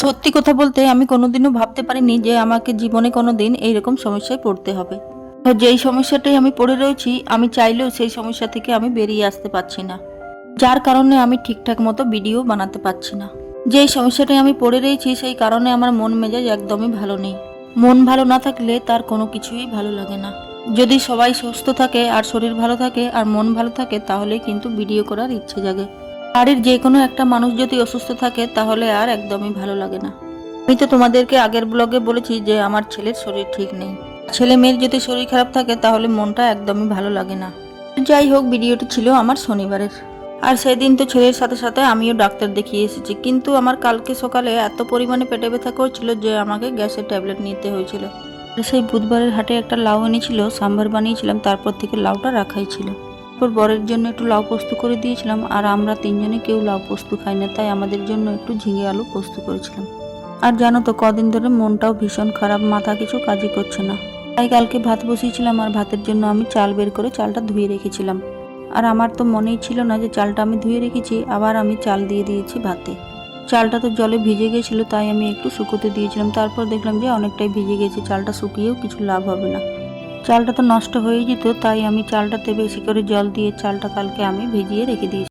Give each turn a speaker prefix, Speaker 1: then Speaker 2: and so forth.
Speaker 1: সত্যি কথা বলতে আমি কোনোদিনও ভাবতে পারিনি যে আমাকে জীবনে কোনোদিন এইরকম সমস্যায় পড়তে হবে। তো যেই সমস্যাটাই আমি পড়ে রয়েছি, আমি চাইলেও সেই সমস্যা থেকে আমি বেরিয়ে আসতে পারছি না। যার কারণে আমি ঠিকঠাক মতো ভিডিও বানাতে পারছি না। যেই সমস্যাটায় আমি পড়ে রয়েছি সেই কারণে আমার মন মেজাজ একদমই ভালো নেই। মন ভালো না থাকলে তার কোনো কিছুই ভালো লাগে না। যদি সবাই সুস্থ থাকে আর শরীর ভালো থাকে আর মন ভালো থাকে তাহলেই কিন্তু ভিডিও করার ইচ্ছে জাগে। বাড়ির যে কোনো একটা মানুষ যদি অসুস্থ থাকে তাহলে আর একদমই ভালো লাগে না। আমি তো তোমাদেরকে আগের ব্লগে বলেছি যে আমার ছেলের শরীর ঠিক নেই। ছেলে মেয়ের যদি শরীর খারাপ থাকে তাহলে মনটা একদমই ভালো লাগে না। যাই হোক, ভিডিওটি ছিল আমার শনিবারের। আর সেদিন তো ছেলের সাথে সাথে আমিও ডাক্তার দেখিয়ে এসেছি, কিন্তু আমার কালকে সকালে এত পরিমাণে পেটে ব্যথা করছিল যে আমাকে গ্যাসের ট্যাবলেট নিতে হয়েছিল। সেই বুধবারের হাটে একটা লাউ এনেছিল, সাম্বার বানিয়েছিলাম, তারপর থেকে লাউটা রাখাই ছিল। তারপর বরের জন্য একটু লাউ পোস্ত করে দিয়েছিলাম, আর আমরা তিনজনে কেউ লাউ পোস্ত খাই না, তাই আমাদের জন্য একটু ঝিঙে আলু পোস্ত করেছিলাম। আর জানো তো, কদিন ধরে মনটাও ভীষণ খারাপ, মাথা কিছু কাজই করছে না। তাই কালকে ভাত বসিয়েছিলাম, আর ভাতের জন্য আমি চাল বের করে চালটা ধুয়ে রেখেছিলাম। আর আমার তো মনেই ছিল না যে চালটা আমি ধুয়ে রেখেছি, আবার আমি চাল দিয়ে দিয়েছি ভাতে। চালটা তো জলে ভিজে গেছিলো, তাই আমি একটু শুকোতে দিয়েছিলাম। তারপর দেখলাম যে অনেকটাই ভিজে গেছে, চালটা শুকিয়েও কিছু লাভ হবে না। চালটা তো নষ্ট হয়ে যেত, তাই আমি চালটাতে বেশি করে জল দিয়ে চালটা কালকে আমি ভিজিয়ে রেখে দিয়েছি।